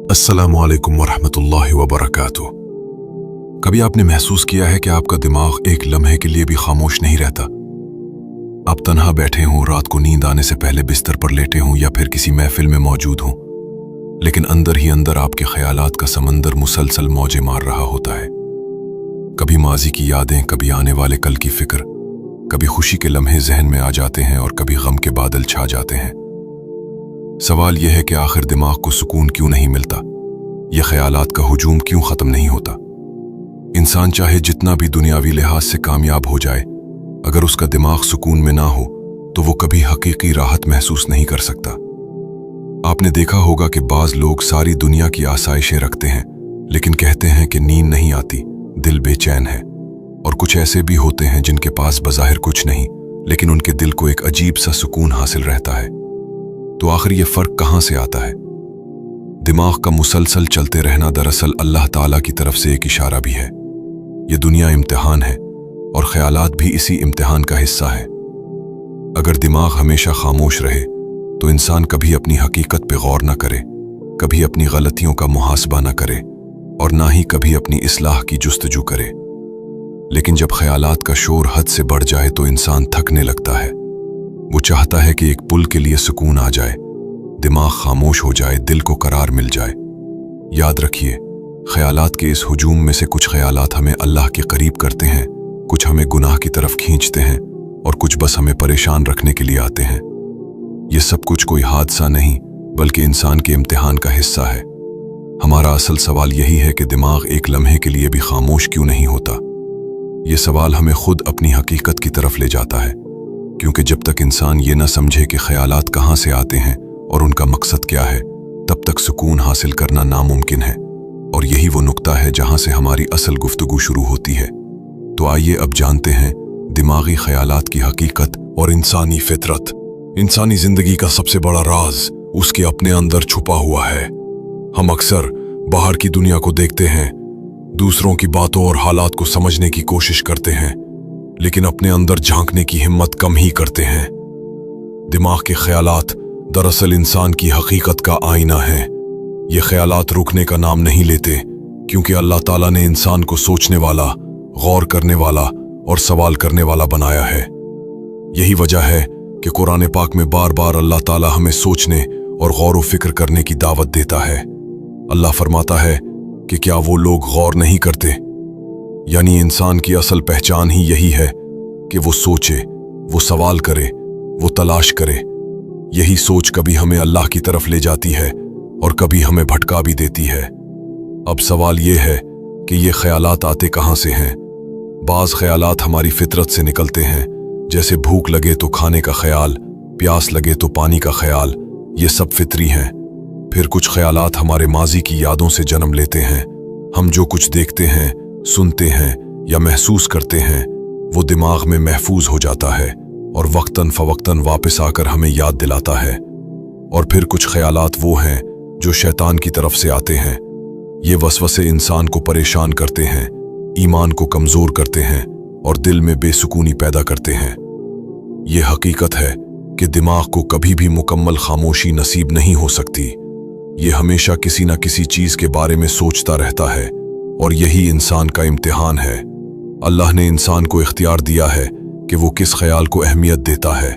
अस्सलाम वालेकुम वरहमतुल्लाहि वबरकातुह। कभी आपने महसूस किया है कि आपका दिमाग एक लम्हे के लिए भी खामोश नहीं रहता? आप तन्हा बैठे हों, रात को नींद आने से पहले बिस्तर पर लेटे हों या फिर किसी महफिल में मौजूद हों, लेकिन अंदर ही अंदर आपके ख्यालात का समंदर मुसलसल मौजें मार रहा होता है। कभी माजी की यादें, कभी आने वाले कल की फिक्र, कभी खुशी के लम्हे जहन में आ जाते हैं और कभी गम के बादल छा जाते हैं। सवाल यह है कि आखिर दिमाग को सुकून क्यों नहीं मिलता? यह ख्यालात का हुजूम क्यों खत्म नहीं होता? इंसान चाहे जितना भी दुनियावी लिहाज से कामयाब हो जाए, अगर उसका दिमाग सुकून में ना हो तो वो कभी हकीकी राहत महसूस नहीं कर सकता। आपने देखा होगा कि बाज लोग सारी दुनिया की आसाइशें रखते हैं, लेकिन कहते हैं कि नींद नहीं आती, दिल बेचैन है। और कुछ ऐसे भी होते हैं जिनके पास बज़ाहिर कुछ नहीं, लेकिन उनके दिल को एक अजीब सा सुकून हासिल रहता है। तो आखिर ये फर्क कहां से आता है? दिमाग का मुसलसल चलते रहना दरअसल अल्लाह ताला की तरफ से एक इशारा भी है। ये दुनिया इम्तिहान है और ख्यालात भी इसी इम्तिहान का हिस्सा है। अगर दिमाग हमेशा खामोश रहे तो इंसान कभी अपनी हकीकत पे गौर ना करे, कभी अपनी गलतियों का मुहासबा ना करे और ना ही कभी अपनी इस्लाह की जुस्तजू करे। लेकिन जब ख्यालात का शोर हद से बढ़ जाए तो इंसान थकने लगता है। वो चाहता है कि एक पुल के लिए सुकून आ जाए, दिमाग खामोश हो जाए, दिल को करार मिल जाए। याद रखिए, ख्यालात के इस हुजूम में से कुछ ख्यालात हमें अल्लाह के करीब करते हैं, कुछ हमें गुनाह की तरफ खींचते हैं और कुछ बस हमें परेशान रखने के लिए आते हैं। ये सब कुछ कोई हादसा नहीं बल्कि इंसान के इम्तिहान का हिस्सा है। हमारा असल सवाल यही है कि दिमाग एक लम्हे के लिए भी खामोश क्यों नहीं होता? ये सवाल हमें खुद अपनी हकीकत की तरफ ले जाता है, क्योंकि जब तक इंसान ये न समझे कि ख्यालात कहाँ से आते हैं और उनका मकसद क्या है, तब तक सुकून हासिल करना नामुमकिन है। और यही वो नुक्ता है जहाँ से हमारी असल गुफ्तगू शुरू होती है। तो आइए अब जानते हैं दिमागी ख्यालात की हकीकत और इंसानी फितरत। इंसानी जिंदगी का सबसे बड़ा राज उसके अपने अंदर छुपा हुआ है। हम अक्सर बाहर की दुनिया को देखते हैं, दूसरों की बातों और हालात को समझने की कोशिश करते हैं, लेकिन अपने अंदर झांकने की हिम्मत कम ही करते हैं। दिमाग के ख्यालात दरअसल इंसान की हकीकत का आईना है। ये ख्यालात रुकने का नाम नहीं लेते, क्योंकि अल्लाह ताला ने इंसान को सोचने वाला, गौर करने वाला और सवाल करने वाला बनाया है। यही वजह है कि कुरान पाक में बार बार अल्लाह ताला हमें सोचने और गौर व फिक्र करने की दावत देता है। अल्लाह फरमाता है कि क्या वो लोग गौर नहीं करते? यानी इंसान की असल पहचान ही यही है कि वो सोचे, वो सवाल करे, वो तलाश करे। यही सोच कभी हमें अल्लाह की तरफ ले जाती है और कभी हमें भटका भी देती है। अब सवाल ये है कि ये ख्यालात आते कहाँ से हैं? बाज़ ख्यालात हमारी फितरत से निकलते हैं, जैसे भूख लगे तो खाने का ख्याल, प्यास लगे तो पानी का ख्याल, ये सब फितरी हैं। फिर कुछ ख्यालात हमारे माजी की यादों से जन्म लेते हैं। हम जो कुछ देखते हैं, सुनते हैं या महसूस करते हैं, वो दिमाग में महफूज हो जाता है और वक्तन फवक्तन वापस आकर हमें याद दिलाता है। और फिर कुछ ख्यालात वो हैं जो शैतान की तरफ से आते हैं। ये वसवसे इंसान को परेशान करते हैं, ईमान को कमजोर करते हैं और दिल में बेसुकूनी पैदा करते हैं। ये हकीकत है कि दिमाग को कभी भी मुकम्मल खामोशी नसीब नहीं हो सकती। ये हमेशा किसी न किसी चीज के बारे में सोचता रहता है और यही इंसान का इम्तिहान है। अल्लाह ने इंसान को इख्तियार दिया है कि वो किस ख्याल को अहमियत देता है।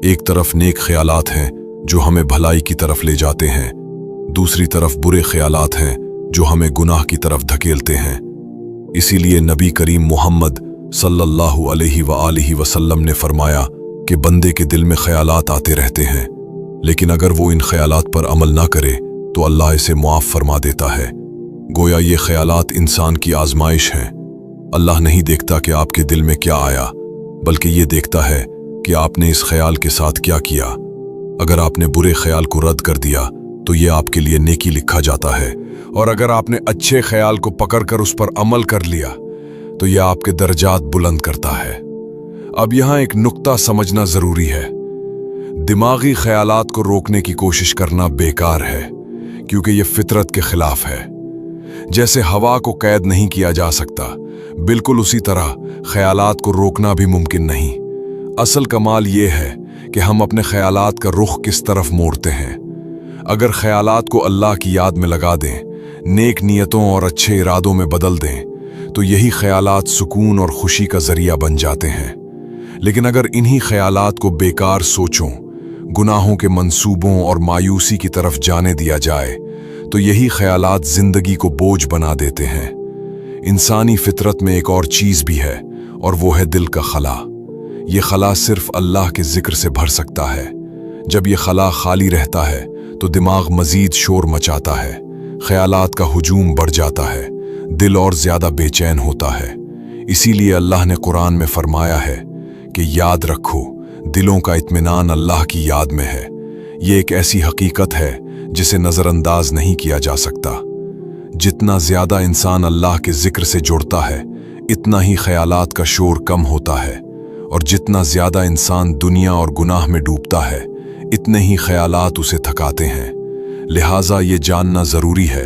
एक तरफ नेक ख्यालात हैं जो हमें भलाई की तरफ ले जाते हैं, दूसरी तरफ बुरे ख्यालात हैं जो हमें गुनाह की तरफ धकेलते हैं। इसीलिए नबी करीम मोहम्मद सल्लल्लाहु अलैहि वसल्लम ने फरमाया कि बंदे के दिल में ख्यालात आते रहते हैं, लेकिन अगर वो इन ख्यालात पर अमल ना करे तो अल्लाह इसे मुआफ फरमा देता है। गोया ये ख्यालात इंसान की आजमाइश हैं। अल्लाह नहीं देखता कि आपके दिल में क्या आया, बल्कि ये देखता है कि आपने इस ख्याल के साथ क्या किया। अगर आपने बुरे ख्याल को रद्द कर दिया तो ये आपके लिए नेकी लिखा जाता है, और अगर आपने अच्छे ख्याल को पकड़कर उस पर अमल कर लिया तो यह आपके दर्जात बुलंद करता है। अब यहाँ एक नुक्ता समझना जरूरी है। दिमागी ख्यालात को रोकने की कोशिश करना बेकार है, क्योंकि यह फितरत के खिलाफ है। जैसे हवा को कैद नहीं किया जा सकता, बिल्कुल उसी तरह ख्यालात को रोकना भी मुमकिन नहीं। असल कमाल यह है कि हम अपने ख्यालात का रुख किस तरफ मोड़ते हैं। अगर ख्यालात को अल्लाह की याद में लगा दें, नेक नीयतों और अच्छे इरादों में बदल दें, तो यही ख्यालात सुकून और खुशी का जरिया बन जाते हैं। लेकिन अगर इन्हीं ख्यालात को बेकार सोचों, गुनाहों के मंसूबों और मायूसी की तरफ जाने दिया जाए, तो यही ख्यालात जिंदगी को बोझ बना देते हैं। इंसानी फितरत में एक और चीज भी है, और वो है दिल का खला। ये खला सिर्फ अल्लाह के जिक्र से भर सकता है। जब ये खला खाली रहता है तो दिमाग मजीद शोर मचाता है, ख्यालात का हुजूम बढ़ जाता है, दिल और ज्यादा बेचैन होता है। इसीलिए अल्लाह ने कुरान में फरमाया है कि याद रखो, दिलों का इत्मीनान अल्लाह की याद में है। ये एक ऐसी हकीकत है जिसे नजरअंदाज नहीं किया जा सकता। जितना ज्यादा इंसान अल्लाह के जिक्र से जुड़ता है, इतना ही ख्यालात का शोर कम होता है, और जितना ज्यादा इंसान दुनिया और गुनाह में डूबता है, इतने ही ख्यालात उसे थकाते हैं। लिहाजा ये जानना जरूरी है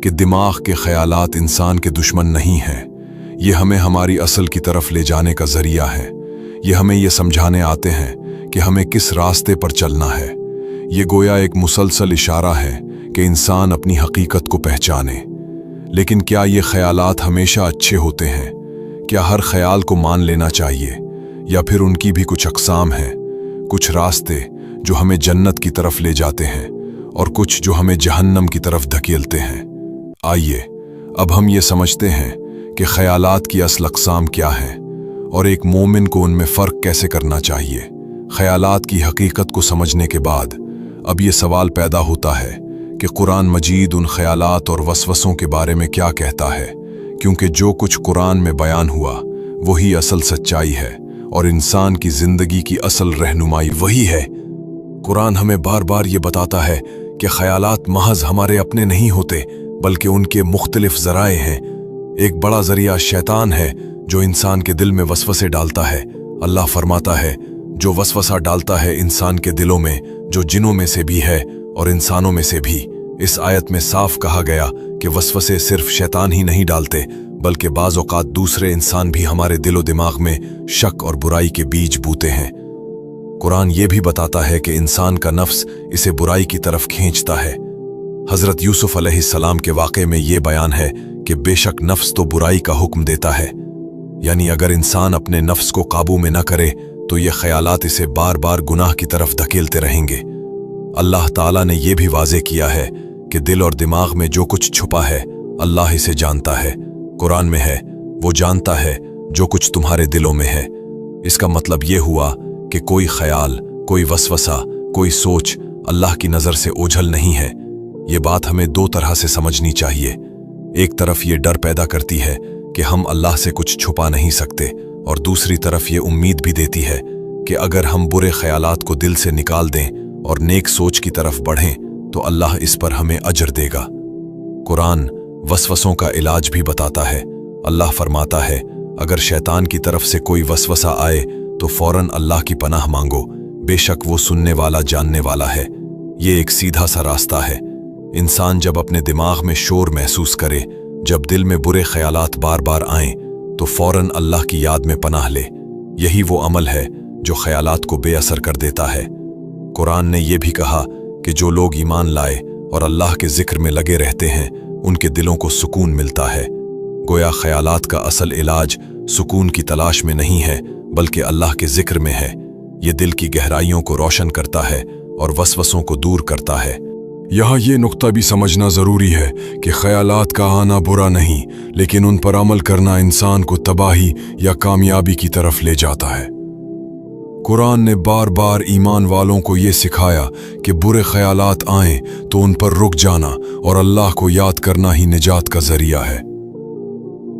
कि दिमाग के ख्यालात इंसान के दुश्मन नहीं हैं। ये हमें हमारी असल की तरफ ले जाने का जरिया है। ये हमें ये समझाने आते हैं कि हमें किस रास्ते पर चलना है। ये गोया एक मुसलसल इशारा है कि इंसान अपनी हकीकत को पहचाने। लेकिन क्या ये ख्यालात हमेशा अच्छे होते हैं? क्या हर ख्याल को मान लेना चाहिए, या फिर उनकी भी कुछ अक़साम हैं? कुछ रास्ते जो हमें जन्नत की तरफ ले जाते हैं, और कुछ जो हमें जहन्नम की तरफ धकेलते हैं। आइए अब हम ये समझते हैं कि ख्यालात की असल अक़साम क्या हैं, और एक मोमिन को उनमें फ़र्क कैसे करना चाहिए। ख्यालात की हकीकत को समझने के बाद अब ये सवाल पैदा होता है कि कुरान मजीद उन ख्यालात और वसवसों के बारे में क्या कहता है, क्योंकि जो कुछ कुरान में बयान हुआ वही असल सच्चाई है, और इंसान की जिंदगी की असल रहनुमाई वही है। कुरान हमें बार बार ये बताता है कि ख्यालात महज हमारे अपने नहीं होते, बल्कि उनके मुख्तलिफ ज़राए हैं। एक बड़ा ज़रिया शैतान है जो इंसान के दिल में वसवसे डालता है। अल्लाह फरमाता है, जो वसवसा डालता है इंसान के दिलों में, जो जिनों में से भी है और इंसानों में से भी। इस आयत में साफ कहा गया कि वसवसे सिर्फ शैतान ही नहीं डालते, बल्कि बाज़ औक़ात दूसरे इंसान भी हमारे दिलो दिमाग में शक और बुराई के बीज बोते हैं। कुरान ये भी बताता है कि इंसान का नफ्स इसे बुराई की तरफ खींचता है। हज़रत यूसुफ अलैहिस्सलाम के वाक़े में ये बयान है कि बेशक नफ्स तो बुराई का हुक्म देता है, यानी अगर इंसान अपने नफ्स को काबू में न करे तो ये ख्यालात इसे बार बार गुनाह की तरफ धकेलते रहेंगे। अल्लाह ताला ने यह भी वाज़े किया है कि दिल और दिमाग में जो कुछ छुपा है अल्लाह इसे जानता है। कुरान में है, वो जानता है जो कुछ तुम्हारे दिलों में है। इसका मतलब ये हुआ कि कोई ख्याल, कोई वसवसा, कोई सोच अल्लाह की नज़र से ओझल नहीं है। ये बात हमें दो तरह से समझनी चाहिए। एक तरफ ये डर पैदा करती है कि हम अल्लाह से कुछ छुपा नहीं सकते, और दूसरी तरफ ये उम्मीद भी देती है कि अगर हम बुरे ख्यालात को दिल से निकाल दें और नेक सोच की तरफ बढ़ें तो अल्लाह इस पर हमें अजर देगा। कुरान वसवसों का इलाज भी बताता है। अल्लाह फरमाता है, अगर शैतान की तरफ से कोई वसवसा आए तो फौरन अल्लाह की पनाह मांगो, बेशक वो सुनने वाला जानने वाला है। ये एक सीधा सा रास्ता है। इंसान जब अपने दिमाग में शोर महसूस करे, जब दिल में बुरे ख्यालात बार बार आएं, तो फौरन अल्लाह की याद में पनाह ले। यही वो अमल है जो ख्यालात को बेअसर कर देता है। कुरान ने यह भी कहा कि जो लोग ईमान लाए और अल्लाह के जिक्र में लगे रहते हैं, उनके दिलों को सुकून मिलता है। गोया ख्यालात का असल इलाज सुकून की तलाश में नहीं है, बल्कि अल्लाह के जिक्र में है। ये दिल की गहराइयों को रोशन करता है और वसवसों को दूर करता है। यहाँ ये नुक्ता भी समझना ज़रूरी है कि ख्यालात का आना बुरा नहीं, लेकिन उन पर अमल करना इंसान को तबाही या कामयाबी की तरफ ले जाता है। कुरान ने बार बार ईमान वालों को ये सिखाया कि बुरे ख्यालात आएं तो उन पर रुक जाना और अल्लाह को याद करना ही निजात का ज़रिया है।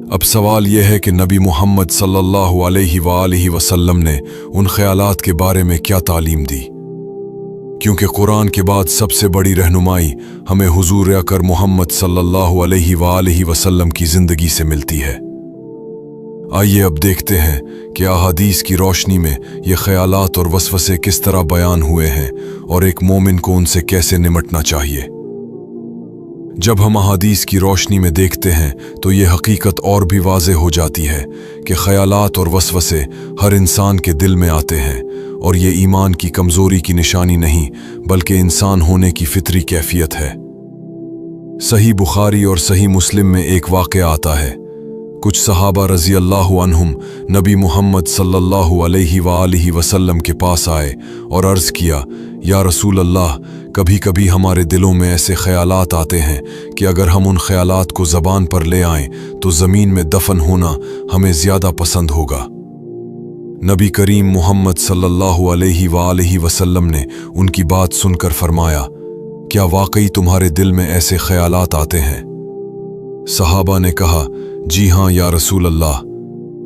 अब सवाल यह है कि नबी मोहम्मद सल्लल्लाहु अलैहि वसल्लम ने उन ख्यालात के बारे में क्या तालीम दी, क्योंकि कुरान के बाद सबसे बड़ी रहनुमाई हमें हुजूर अकर मोहम्मद सल्लल्लाहु अलैहि वसल्लम की ज़िंदगी से मिलती है। आइए अब देखते हैं कि अहादीस की रोशनी में ये ख्यालात और वसवसे किस तरह बयान हुए हैं और एक मोमिन को उनसे कैसे निमटना चाहिए। जब हम अहादीस की रोशनी में देखते हैं तो ये हकीकत और भी वाज़ेह हो जाती है कि ख्यालात और वसवसे हर इंसान के दिल में आते हैं और ये ईमान की कमजोरी की निशानी नहीं बल्कि इंसान होने की फितरी कैफियत है। सही बुखारी और सही मुस्लिम में एक वाक़या आता है। कुछ सहाबा रज़ी अल्लाहु अन्हुम नबी मुहम्मद सल्लल्लाहु अलैहि वसल्लम के पास आए और अर्ज़ किया, या रसूल अल्लाह, कभी कभी हमारे दिलों में ऐसे ख्यालात आते हैं कि अगर हम उन ख्यालात को ज़बान पर ले आएं तो ज़मीन में दफन होना हमें ज़्यादा पसंद होगा। नबी करीम मुहम्मद सल्लल्लाहु अलैहि वसल्लम ने उनकी बात सुनकर फरमाया, क्या वाकई तुम्हारे दिल में ऐसे ख्यालात आते हैं? सहाबा ने कहा, जी हाँ या रसूल अल्लाह।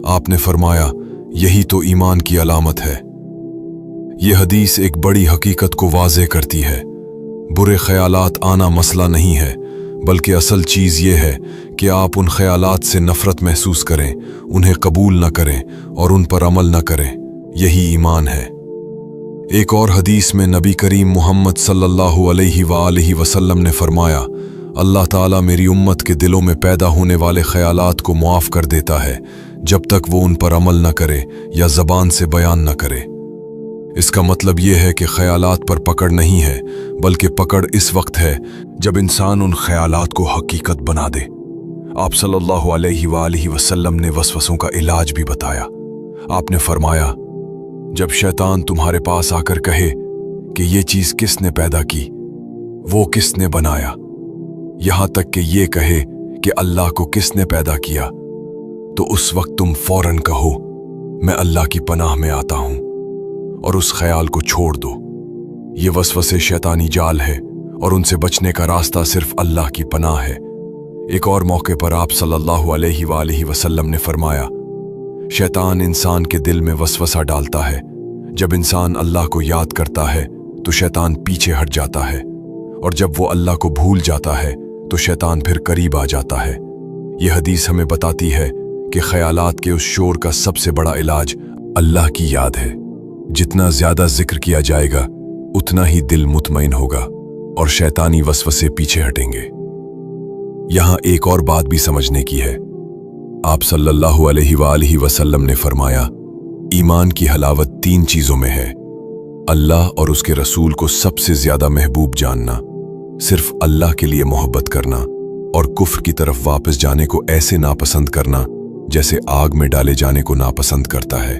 आपने फरमाया, यही तो ईमान की अलामत है। यह हदीस एक बड़ी हकीकत को वाज़े करती है। बुरे ख्यालात आना मसला नहीं है, बल्कि असल चीज़ ये है कि आप उन ख्यालात से नफ़रत महसूस करें, उन्हें कबूल न करें और उन पर अमल न करें। यही ईमान है। एक और हदीस में नबी करीम मुहम्मद सल्लल्लाहु अलैहि वसल्लम ने फरमाया, अल्लाह ताला मेरी उम्मत के दिलों में पैदा होने वाले ख्यालात को मुआफ़ कर देता है जब तक वो उन पर अमल न करे या ज़बान से बयान न करे। इसका मतलब ये है कि ख्यालात पर पकड़ नहीं है, बल्कि पकड़ इस वक्त है जब इंसान उन ख्यालात को हकीकत बना दे। आप सल्लल्लाहु अलैहि वसल्लम ने वसवसों का इलाज भी बताया। आपने फरमाया, जब शैतान तुम्हारे पास आकर कहे कि ये चीज़ किसने पैदा की, वो किसने बनाया, यहाँ तक कि ये कहे कि अल्लाह को किसने पैदा किया, तो उस वक्त तुम फौरन कहो, मैं अल्लाह की पनाह में आता हूँ, और उस ख्याल को छोड़ दो। ये वसवसे शैतानी जाल है और उनसे बचने का रास्ता सिर्फ अल्लाह की पनाह है। एक और मौके पर आप सल्लल्लाहु अलैहि वसल्लम ने फरमाया, शैतान इंसान के दिल में वसवसा डालता है। जब इंसान अल्लाह को याद करता है तो शैतान पीछे हट जाता है, और जब वो अल्लाह को भूल जाता है तो शैतान फिर करीब आ जाता है। यह हदीस हमें बताती है कि ख्यालात के उस शोर का सबसे बड़ा इलाज अल्लाह की याद है। जितना ज्यादा जिक्र किया जाएगा उतना ही दिल मुतमईन होगा और शैतानी वसवसे पीछे हटेंगे। यहां एक और बात भी समझने की है। आप सल्लल्लाहु अलैहि वसल्लम ने फरमाया, ईमान की हलावत 3 चीजों में है। अल्लाह और उसके रसूल को सबसे ज्यादा महबूब जानना, सिर्फ अल्लाह के लिए मोहब्बत करना, और कुफ्र की तरफ वापस जाने को ऐसे नापसंद करना जैसे आग में डाले जाने को नापसंद करता है।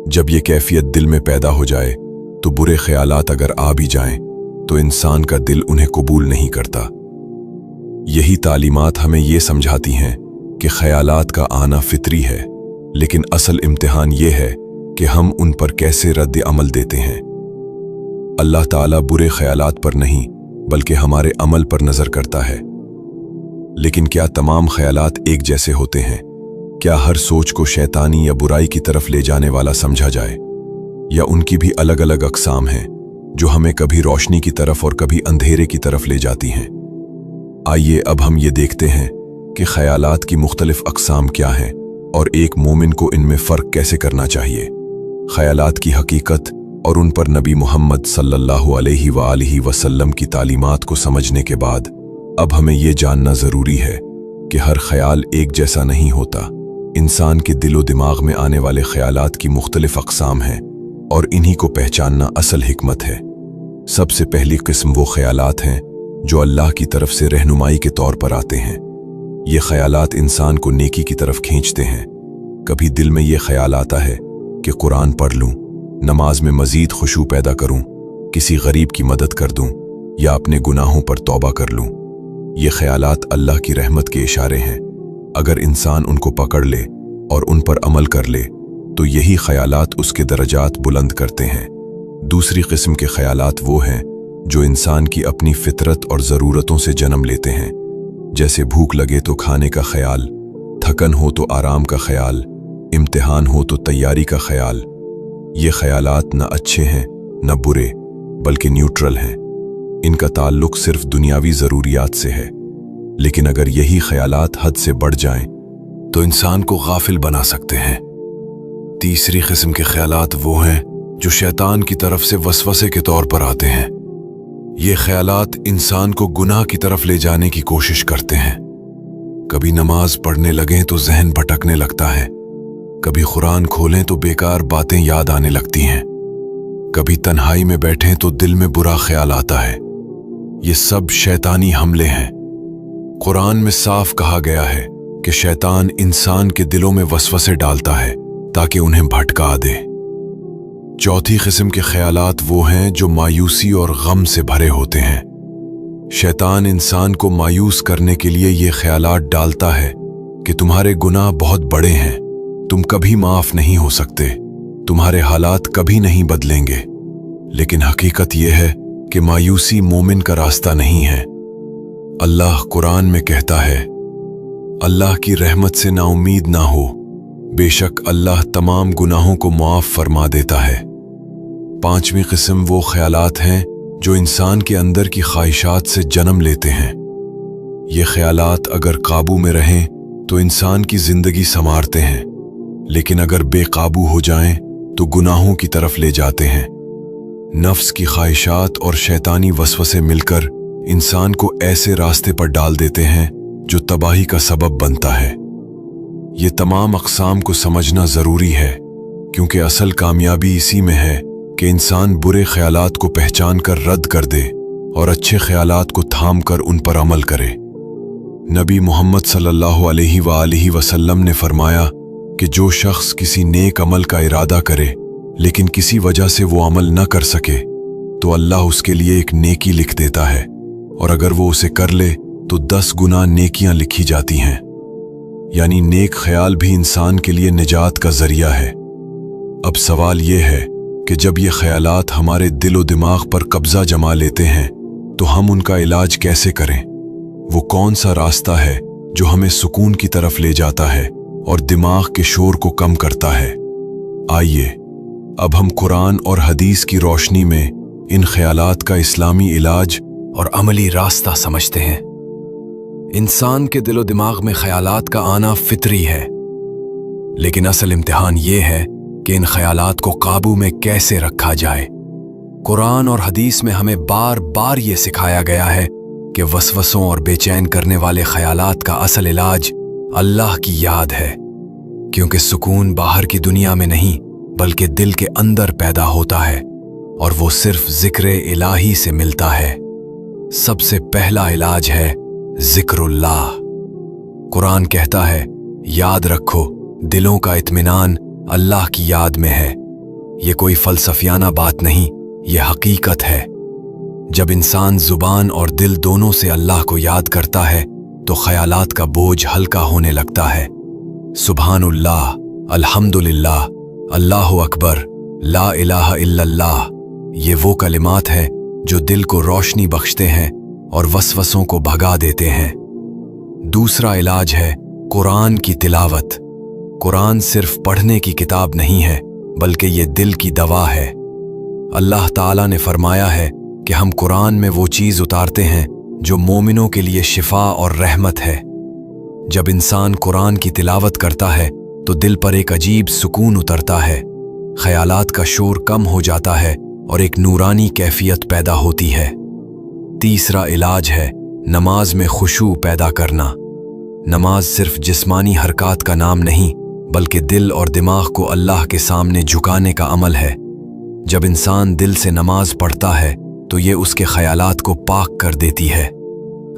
जब ये कैफियत दिल में पैदा हो जाए तो बुरे ख्यालात अगर आ भी जाएं तो इंसान का दिल उन्हें कबूल नहीं करता। यही तालीमात हमें ये समझाती हैं कि ख्यालात का आना फितरी है, लेकिन असल इम्तिहान ये है कि हम उन पर कैसे रद्द अमल देते हैं। अल्लाह ताला बुरे ख्यालात पर नहीं बल्कि हमारे अमल पर नजर करता है। लेकिन क्या तमाम ख्यालात एक जैसे होते हैं? क्या हर सोच को शैतानी या बुराई की तरफ ले जाने वाला समझा जाए, या उनकी भी अलग अलग अक़साम हैं जो हमें कभी रोशनी की तरफ और कभी अंधेरे की तरफ ले जाती हैं? आइए अब हम ये देखते हैं कि ख्यालात की मुख्तलिफ अक़साम क्या हैं और एक मोमिन को इनमें फ़र्क कैसे करना चाहिए। ख्यालात की हकीकत और उन पर नबी मुहम्मद सल्लल्लाहु अलैहि वसल्लम की तालीमात को समझने के बाद अब हमें ये जानना ज़रूरी है कि हर ख्याल एक जैसा नहीं होता। इंसान के दिलो दिमाग में आने वाले ख्यालात की मुख्तलिफ अक़साम हैं और इन्हीं को पहचानना असल हिकमत है। सबसे पहली किस्म वो ख्यालात हैं जो अल्लाह की तरफ से रहनुमाई के तौर पर आते हैं। ये ख्यालात इंसान को नेकी की तरफ खींचते हैं। कभी दिल में ये ख्याल आता है कि कुरान पढ़ लूं, नमाज में मजीद खुशू पैदा करूं, किसी गरीब की मदद कर दूं या अपने गुनाहों पर तौबा कर लूं। ये ख्यालात अल्लाह की रहमत के इशारे हैं। अगर इंसान उनको पकड़ ले और उन पर अमल कर ले तो यही ख्यालात उसके दरजात बुलंद करते हैं। दूसरी किस्म के ख्यालात वो हैं जो इंसान की अपनी फितरत और ज़रूरतों से जन्म लेते हैं, जैसे भूख लगे तो खाने का ख्याल, थकन हो तो आराम का ख्याल, इम्तिहान हो तो तैयारी का ख्याल। ये ख्यालात न अच्छे हैं न बुरे, बल्कि न्यूट्रल हैं। इनका ताल्लुक सिर्फ दुनियावी ज़रूरियात से है। लेकिन अगर यही ख्यालात हद से बढ़ जाएं तो इंसान को गाफिल बना सकते हैं। तीसरी किस्म के ख्यालात वो हैं जो शैतान की तरफ से वसवसे के तौर पर आते हैं। ये ख्यालात इंसान को गुनाह की तरफ ले जाने की कोशिश करते हैं। कभी नमाज पढ़ने लगें तो जहन भटकने लगता है, कभी कुरान खोलें तो बेकार बातें याद आने लगती हैं, कभी तन्हाई में बैठें तो दिल में बुरा ख्याल आता है। ये सब शैतानी हमले हैं। कुरान में साफ कहा गया है कि शैतान इंसान के दिलों में वसवसे डालता है ताकि उन्हें भटका दे। चौथी किस्म के ख्यालात वो हैं जो मायूसी और गम से भरे होते हैं। शैतान इंसान को मायूस करने के लिए ये ख्यालात डालता है कि तुम्हारे गुनाह बहुत बड़े हैं, तुम कभी माफ नहीं हो सकते, तुम्हारे हालात कभी नहीं बदलेंगे। लेकिन हकीकत यह है कि मायूसी मोमिन का रास्ता नहीं है। अल्लाह कुरान में कहता है, अल्लाह की रहमत से नाउमीद ना हो, बेशक अल्लाह तमाम गुनाहों को माफ फरमा देता है। पांचवी किस्म वो ख्यालात हैं जो इंसान के अंदर की ख्वाहिशात से जन्म लेते हैं। ये ख्यालात अगर काबू में रहें तो इंसान की जिंदगी संवारते हैं, लेकिन अगर बेकाबू हो जाएं तो गुनाहों की तरफ ले जाते हैं। नफ्स की ख्वाहिशात और शैतानी वसवसे मिलकर इंसान को ऐसे रास्ते पर डाल देते हैं जो तबाही का सबब बनता है। ये तमाम अक़साम को समझना ज़रूरी है, क्योंकि असल कामयाबी इसी में है कि इंसान बुरे ख्यालात को पहचान कर रद्द कर दे और अच्छे ख्यालात को थाम कर उन पर अमल करे। नबी मोहम्मद सल्लल्लाहु अलैहि वसल्लम ने फरमाया कि जो शख्स किसी नेक अमल का इरादा करे लेकिन किसी वजह से वो अमल न कर सके तो अल्लाह उसके लिए एक नेकी लिख देता है, और अगर वो उसे कर ले तो 10 गुना नेकियां लिखी जाती हैं। यानी नेक ख्याल भी इंसान के लिए निजात का जरिया है। अब सवाल ये है कि जब ये ख्यालात हमारे दिलो दिमाग पर कब्जा जमा लेते हैं तो हम उनका इलाज कैसे करें? वो कौन सा रास्ता है जो हमें सुकून की तरफ ले जाता है और दिमाग के शोर को कम करता है? आइए अब हम कुरान और हदीस की रोशनी में इन ख्यालात का इस्लामी इलाज और अमली रास्ता समझते हैं। इंसान के दिलो दिमाग में ख्यालात का आना फितरी है, लेकिन असल इम्तिहान ये है कि इन ख्यालात को काबू में कैसे रखा जाए। कुरान और हदीस में हमें बार बार ये सिखाया गया है कि वसवसों और बेचैन करने वाले ख्यालात का असल इलाज अल्लाह की याद है, क्योंकि सुकून बाहर की दुनिया में नहीं बल्कि दिल के अंदर पैदा होता है, और वो सिर्फ ज़िक्र इलाही से मिलता है। सबसे पहला इलाज है ज़िक्रुल्लाह। कुरान कहता है, याद रखो दिलों का इत्मीनान अल्लाह की याद में है। ये कोई फलसफियाना बात नहीं, ये हकीकत है। जब इंसान जुबान और दिल दोनों से अल्लाह को याद करता है तो ख्यालात का बोझ हल्का होने लगता है। सुभानुल्लाह, अल्हम्दुलिल्लाह, अल्लाहु अकबर, ला इलाहा इल्लल्लाह, ये वो कलिमात हैं जो दिल को रोशनी बख्शते हैं और वसवसों को भगा देते हैं। दूसरा इलाज है कुरान की तिलावत। कुरान सिर्फ पढ़ने की किताब नहीं है, बल्कि ये दिल की दवा है। अल्लाह ताला ने फरमाया है कि हम कुरान में वो चीज़ उतारते हैं जो मोमिनों के लिए शिफा और रहमत है। जब इंसान कुरान की तिलावत करता है तो दिल पर एक अजीब सुकून उतरता है, ख्यालात का शोर कम हो जाता है और एक नूरानी कैफियत पैदा होती है। तीसरा इलाज है नमाज में खुशू पैदा करना। नमाज सिर्फ जिस्मानी हरकत का नाम नहीं, बल्कि दिल और दिमाग को अल्लाह के सामने झुकाने का अमल है। जब इंसान दिल से नमाज पढ़ता है तो ये उसके ख्यालात को पाक कर देती है।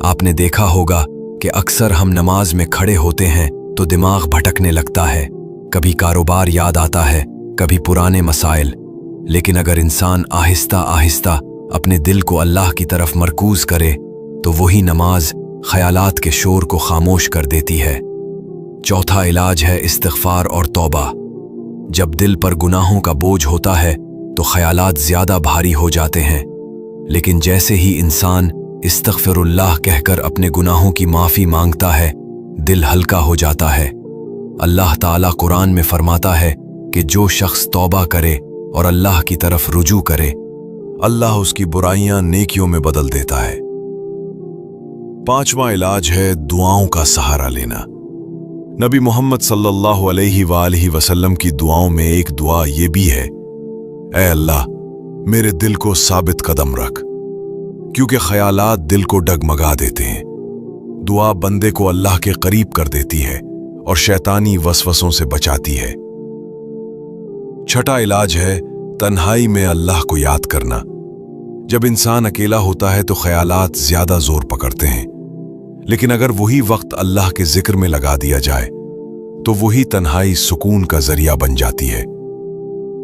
आपने देखा होगा कि अक्सर हम नमाज में खड़े होते हैं तो दिमाग भटकने लगता है, कभी कारोबार याद आता है, कभी पुराने मसाइल। लेकिन अगर इंसान आहिस्ता आहिस्ता अपने दिल को अल्लाह की तरफ मरकूज करे तो वही नमाज ख्यालात के शोर को खामोश कर देती है। चौथा इलाज है इस्तिग़फ़ार और तौबा। जब दिल पर गुनाहों का बोझ होता है तो ख्यालात ज़्यादा भारी हो जाते हैं, लेकिन जैसे ही इंसान इस्तग़फ़िरुल्लाह कहकर अपने गुनाहों की माफ़ी मांगता है, दिल हल्का हो जाता है। अल्लाह ताला कुरान में फरमाता है कि जो शख्स तौबा करे और अल्लाह की तरफ रुजू करे, अल्लाह उसकी बुराइयां नेकियों में बदल देता है। पांचवा इलाज है दुआओं का सहारा लेना। नबी मोहम्मद सल्लल्लाहु अलैहि वसल्लम की दुआओं में एक दुआ ये भी है, ऐ अल्लाह मेरे दिल को साबित कदम रख, क्योंकि ख्यालात दिल को डगमगा देते हैं। दुआ बंदे को अल्लाह के करीब कर देती है और शैतानी वसवसों से बचाती है। छठा इलाज है तन्हाई में अल्लाह को याद करना। जब इंसान अकेला होता है तो ख्यालात ज्यादा जोर पकड़ते हैं, लेकिन अगर वही वक्त अल्लाह के जिक्र में लगा दिया जाए तो वही तन्हाई सुकून का जरिया बन जाती है।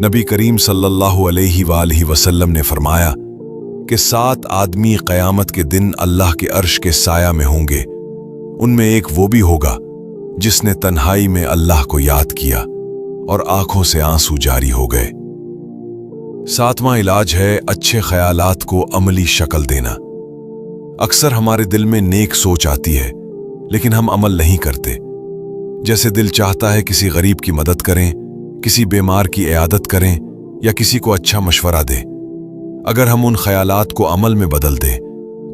नबी करीम सल्लल्लाहु अलैहि वसल्लम ने फरमाया कि 7 आदमी क़यामत के दिन अल्लाह के अर्श के साया में होंगे। उनमें एक वो भी होगा जिसने तन्हाई में अल्लाह को याद किया और आंखों से आंसू जारी हो गए। 7वां इलाज है अच्छे ख्यालात को अमली शक्ल देना। अक्सर हमारे दिल में नेक सोच आती है, लेकिन हम अमल नहीं करते। जैसे दिल चाहता है किसी गरीब की मदद करें, किसी बीमार की इयादत करें या किसी को अच्छा मशवरा दें। अगर हम उन ख्यालात को अमल में बदल दें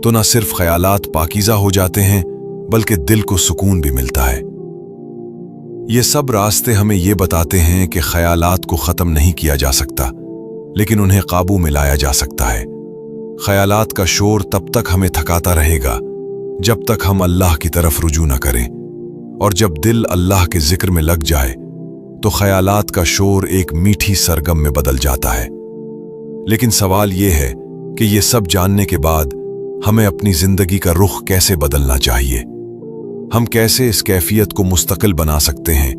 तो न सिर्फ ख्यालात पाकीज़ा हो जाते हैं, बल्कि दिल को सुकून भी मिलता है। ये सब रास्ते हमें ये बताते हैं कि ख्यालात को ख़त्म नहीं किया जा सकता, लेकिन उन्हें काबू में लाया जा सकता है। ख्यालात का शोर तब तक हमें थकाता रहेगा जब तक हम अल्लाह की तरफ रुजू न करें, और जब दिल अल्लाह के जिक्र में लग जाए तो ख्यालात का शोर एक मीठी सरगम में बदल जाता है। लेकिन सवाल यह है कि ये सब जानने के बाद हमें अपनी जिंदगी का रुख कैसे बदलना चाहिए। हम कैसे इस कैफियत को मुस्तकिल बना सकते हैं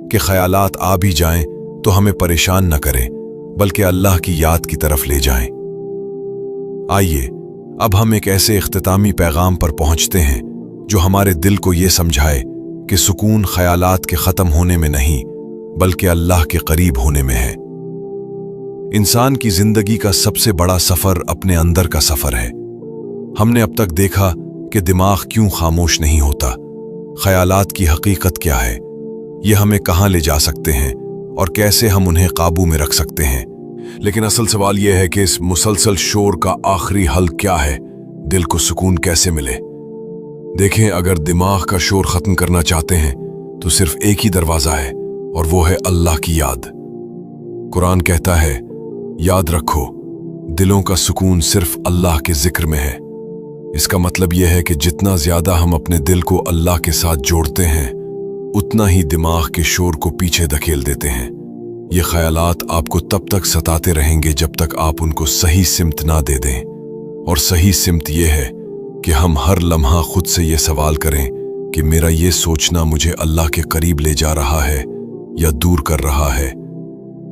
कि ख्यालात आ भी जाएं तो हमें परेशान न करें, बल्कि अल्लाह की याद की तरफ ले जाएं। आइए अब हम एक ऐसे इख्तितामी पैगाम पर पहुंचते हैं जो हमारे दिल को ये समझाए कि सुकून ख्यालात के ख़त्म होने में नहीं, बल्कि अल्लाह के करीब होने में है। इंसान की जिंदगी का सबसे बड़ा सफ़र अपने अंदर का सफ़र है। हमने अब तक देखा कि दिमाग क्यों खामोश नहीं होता, ख्यालात की हकीकत क्या है, ये हमें कहाँ ले जा सकते हैं और कैसे हम उन्हें काबू में रख सकते हैं। लेकिन असल सवाल यह है कि इस मुसलसल शोर का आखिरी हल क्या है, दिल को सुकून कैसे मिले। देखें, अगर दिमाग का शोर ख़त्म करना चाहते हैं तो सिर्फ एक ही दरवाज़ा है, और वो है अल्लाह की याद। कुरान कहता है, याद रखो दिलों का सुकून सिर्फ अल्लाह के जिक्र में है। इसका मतलब यह है कि जितना ज्यादा हम अपने दिल को अल्लाह के साथ जोड़ते हैं, उतना ही दिमाग के शोर को पीछे धकेल देते हैं। ये ख्यालात आपको तब तक सताते रहेंगे जब तक आप उनको सही सिमत ना दे दें। और सही सिमत यह है कि हम हर लम्हा खुद से ये सवाल करें कि मेरा ये सोचना मुझे अल्लाह के करीब ले जा रहा है या दूर कर रहा है।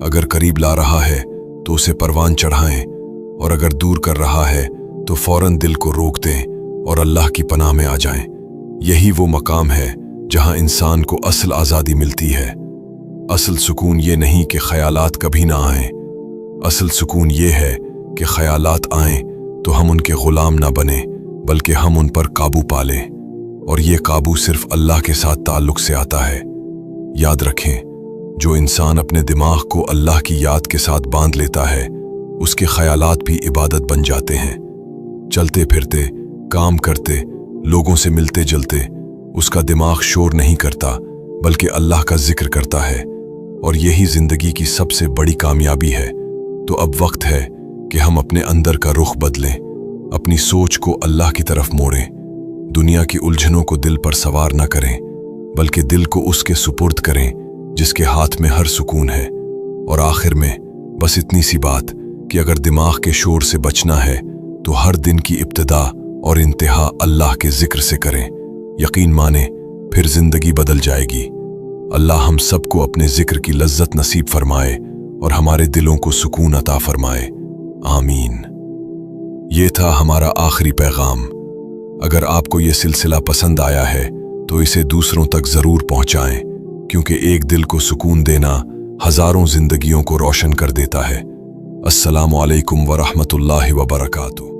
अगर करीब ला रहा है तो उसे परवान चढ़ाएं, और अगर दूर कर रहा है तो फौरन दिल को रोक दें और अल्लाह की पनाह में आ जाएं। यही वो मकाम है जहां इंसान को असल आज़ादी मिलती है। असल सुकून ये नहीं कि ख्यालात कभी ना आएं, असल सुकून ये है कि ख्यालात आएं तो हम उनके गुलाम ना बने, बल्कि हम उन पर काबू पा लें। और ये काबू सिर्फ अल्लाह के साथ ताल्लुक से आता है। याद रखें, जो इंसान अपने दिमाग को अल्लाह की याद के साथ बांध लेता है, उसके ख्यालात भी इबादत बन जाते हैं। चलते फिरते, काम करते, लोगों से मिलते जुलते उसका दिमाग शोर नहीं करता, बल्कि अल्लाह का जिक्र करता है। और यही जिंदगी की सबसे बड़ी कामयाबी है। तो अब वक्त है कि हम अपने अंदर का रुख बदलें, अपनी सोच को अल्लाह की तरफ मोड़ें, दुनिया की उलझनों को दिल पर सवार न करें, बल्कि दिल को उसके सुपुर्द करें जिसके हाथ में हर सुकून है। और आखिर में बस इतनी सी बात कि अगर दिमाग के शोर से बचना है तो हर दिन की इब्तिदा और इंतहा अल्लाह के जिक्र से करें। यकीन माने, फिर जिंदगी बदल जाएगी। अल्लाह हम सबको अपने जिक्र की लज्जत नसीब फरमाए और हमारे दिलों को सुकून अता फरमाए। आमीन। ये था हमारा आखिरी पैगाम। अगर आपको ये सिलसिला पसंद आया है तो इसे दूसरों तक जरूर पहुंचाएं, क्योंकि एक दिल को सुकून देना हजारों जिंदगियों को रोशन कर देता है। अस्सलामु अलैकुम व रहमतुल्लाहि व बरकातुहू।